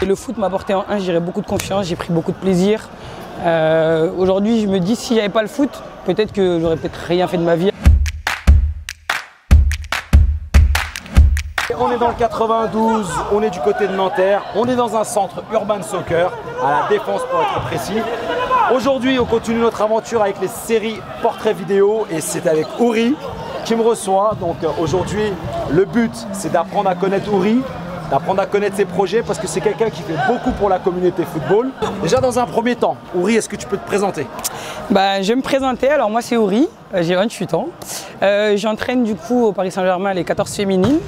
Et le foot m'a apporté en un, je dirais, beaucoup de confiance, j'ai pris beaucoup de plaisir. Aujourd'hui, je me dis, si j'avais pas le foot, peut-être que j'aurais peut-être rien fait de ma vie. On est dans le 92, on est du côté de Nanterre, on est dans un centre urban soccer, à la Défense pour être précis. Aujourd'hui, on continue notre aventure avec les séries portraits vidéo et c'est avec Ouri qui me reçoit. Donc aujourd'hui, le but, c'est d'apprendre à connaître Ouri, d'apprendre à connaître ses projets parce que c'est quelqu'un qui fait beaucoup pour la communauté football. Déjà dans un premier temps, Ouri, est-ce que tu peux te présenter? Je vais me présenter, alors moi c'est Ouri, j'ai 28 ans. J'entraîne du coup au Paris Saint-Germain les 14 féminines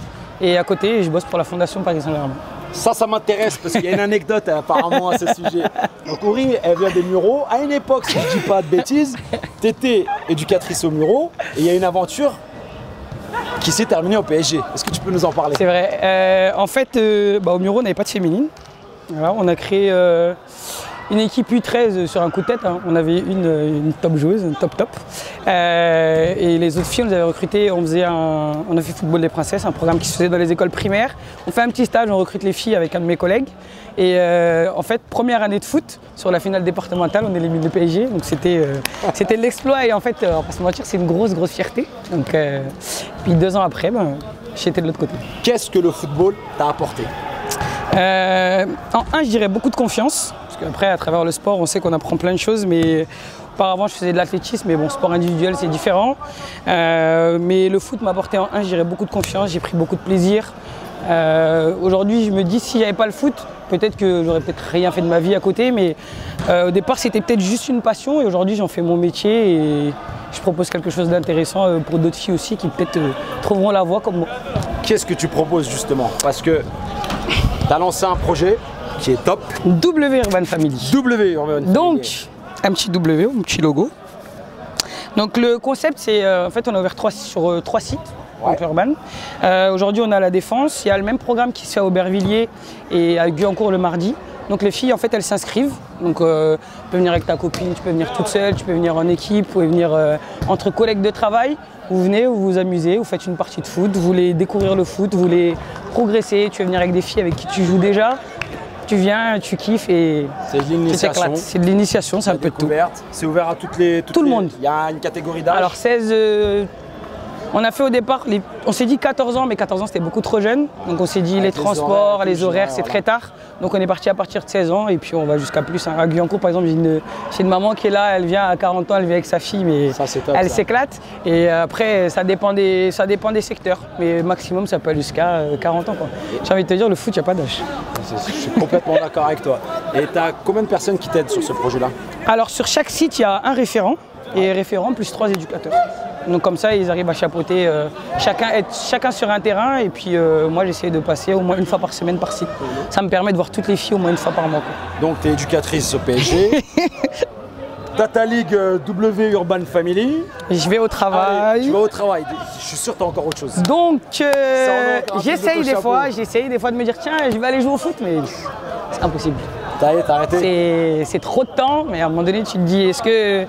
et à côté je bosse pour la Fondation Paris Saint-Germain. Ça m'intéresse parce qu'il y a une anecdote apparemment à ce sujet. Donc Ouri, elle vient des Mureaux. À une époque, si je ne dis pas de bêtises, tu étais éducatrice aux Mureaux et il y a une aventure qui s'est terminée au PSG. Est-ce que tu peux nous en parler? C'est vrai. En fait, au Mureaux, on n'avait pas de féminine. Voilà, on a créé une équipe U13 sur un coup de tête. Hein. On avait une top joueuse, une top. Et les autres filles, on les avait recrutées. On a fait Football des Princesses, un programme qui se faisait dans les écoles primaires. On fait un petit stage, on recrute les filles avec un de mes collègues. Et en fait, première année de foot, sur la finale départementale, on élimine le PSG. Donc c'était l'exploit. Et en fait, on va pas se mentir, c'est une grosse fierté. Donc, puis 2 ans après, j'étais de l'autre côté. Qu'est-ce que le football t'a apporté? En un, je dirais beaucoup de confiance. Parce qu'après, à travers le sport, on sait qu'on apprend plein de choses. Mais auparavant, je faisais de l'athlétisme. Mais bon, sport individuel, c'est différent. Mais le foot m'a apporté en un, je dirais beaucoup de confiance. J'ai pris beaucoup de plaisir. Aujourd'hui, je me dis, si j'avais pas le foot, peut-être que j'aurais peut-être rien fait de ma vie à côté. Mais au départ, c'était peut-être juste une passion. Et aujourd'hui, j'en fais mon métier. Et je propose quelque chose d'intéressant pour d'autres filles aussi qui peut-être trouveront la voie comme moi. Qu'est-ce que tu proposes justement? Parce que tu as lancé un projet qui est top. W Urban Family. W Urban Family. Donc, un petit W, un petit logo. Donc le concept, c'est en fait on a ouvert sur 3 sites. Ouais. Urban. Aujourd'hui on a la Défense, il y a le même programme qui se fait à Aubervilliers et à Guyancourt le mardi. Donc les filles en fait elles s'inscrivent. Donc tu peux venir avec ta copine, tu peux venir toute seule, tu peux venir en équipe, vous pouvez venir entre collègues de travail. Vous venez, vous vous amusez, vous faites une partie de foot, vous voulez découvrir le foot, vous voulez progresser, tu veux venir avec des filles avec qui tu joues déjà. Tu viens, tu kiffes et c'est de l'initiation. C'est de l'initiation, c'est un peu de tout. C'est ouvert à tout le monde. Il y a une catégorie d'âge. Alors 16, on a fait au départ, on s'est dit 14 ans, mais 14 ans c'était beaucoup trop jeune. Donc on s'est dit les transports, les horaires, c'est très tard. Donc on est parti à partir de 16 ans et puis on va jusqu'à plus. À Guyancourt par exemple, j'ai une maman qui est là, elle vient à 40 ans, elle vient avec sa fille, mais elle s'éclate. Et après ça dépend des secteurs, mais maximum ça peut aller jusqu'à 40 ans. J'ai envie de te dire, le foot, il n'y a pas d'âge. Je suis complètement d'accord avec toi. Et tu as combien de personnes qui t'aident sur ce projet-là? Alors sur chaque site, il y a un référent et référent plus 3 éducateurs. Donc comme ça, ils arrivent à chapeauter chacun sur un terrain et puis moi j'essaie de passer au moins une fois par semaine par site. Ça me permet de voir toutes les filles au moins une fois par mois. Donc tu es éducatrice au PSG. T'as ta ligue W Urban Family. Je vais au travail. Allez, tu vas au travail. Je suis sûr que tu as encore autre chose. Donc j'essaye des fois de me dire tiens, je vais aller jouer au foot, mais c'est impossible. T'as arrêté? C'est trop de temps, mais à un moment donné tu te dis est-ce que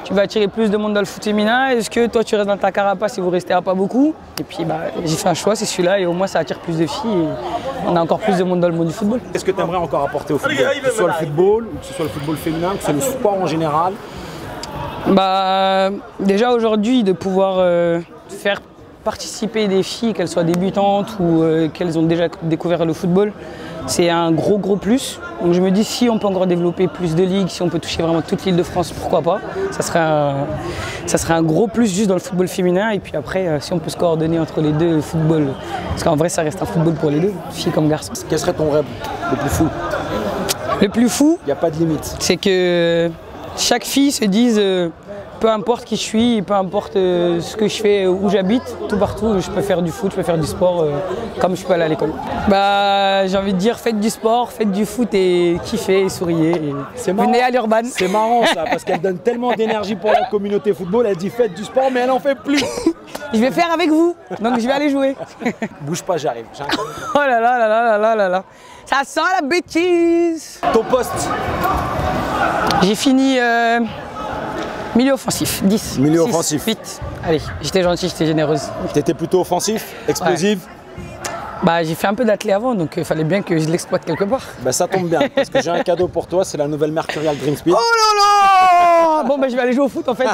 tu vas attirer plus de monde dans le foot féminin? Est-ce que toi tu restes dans ta carapace et vous restez à pas beaucoup? Et puis j'ai fait un choix, c'est celui-là et au moins ça attire plus de filles et on a encore plus de monde dans le monde du football. Qu'est-ce que tu aimerais encore apporter au football? Que ce soit le football, ou que ce soit le football féminin, que ce soit le sport en général? Déjà aujourd'hui de pouvoir faire participer des filles, qu'elles soient débutantes ou qu'elles ont déjà découvert le football, c'est un gros plus. Donc je me dis si on peut encore développer plus de ligues, si on peut toucher vraiment toute l'Île-de-France, pourquoi pas. Ça serait un gros plus juste dans le football féminin et puis après si on peut se coordonner entre les deux footballs. Parce qu'en vrai ça reste un football pour les deux, filles comme garçons. Quel serait ton rêve le plus fou? Le plus fou, il n'y a pas de limite. C'est que chaque fille se dise peu importe qui je suis, peu importe ce que je fais, où j'habite, tout partout, je peux faire du foot, je peux faire du sport comme je peux aller à l'école. J'ai envie de dire faites du sport, faites du foot et kiffez et souriez. Et venez à l'Urban. C'est marrant ça, parce qu'elle donne tellement d'énergie pour la communauté football, elle dit faites du sport mais elle en fait plus. Je vais faire avec vous, donc je vais aller jouer. Bouge pas, j'arrive. Oh là là là là là là là. Ça sent la bêtise. Ton poste? J'ai fini milieu offensif, 10. Milieu 6, offensif. 8. Allez, j'étais gentille, j'étais généreuse. T'étais plutôt offensif, explosive? Bah, j'ai fait un peu d'athlé avant, donc il fallait bien que je l'exploite quelque part. Bah, ça tombe bien, parce que j'ai un cadeau pour toi, c'est la nouvelle Mercurial Dream Speed. Oh là là! Bon, bah, je vais aller jouer au foot en fait.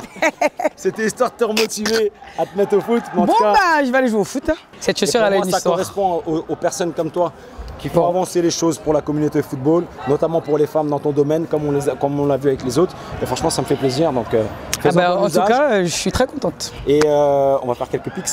C'était histoire de te remotiver à te mettre au foot. Mais en Bon, tout cas, bah, je vais aller jouer au foot. Hein. Cette chaussure, elle a moi, une ça histoire. correspond aux personnes comme toi qui font Bon. avancer les choses pour la communauté football, notamment pour les femmes dans ton domaine, comme on l'a vu avec les autres. Et franchement, ça me fait plaisir. Donc, Ah bah, bon en tout usage. cas, je suis très contente. Et on va faire quelques pics.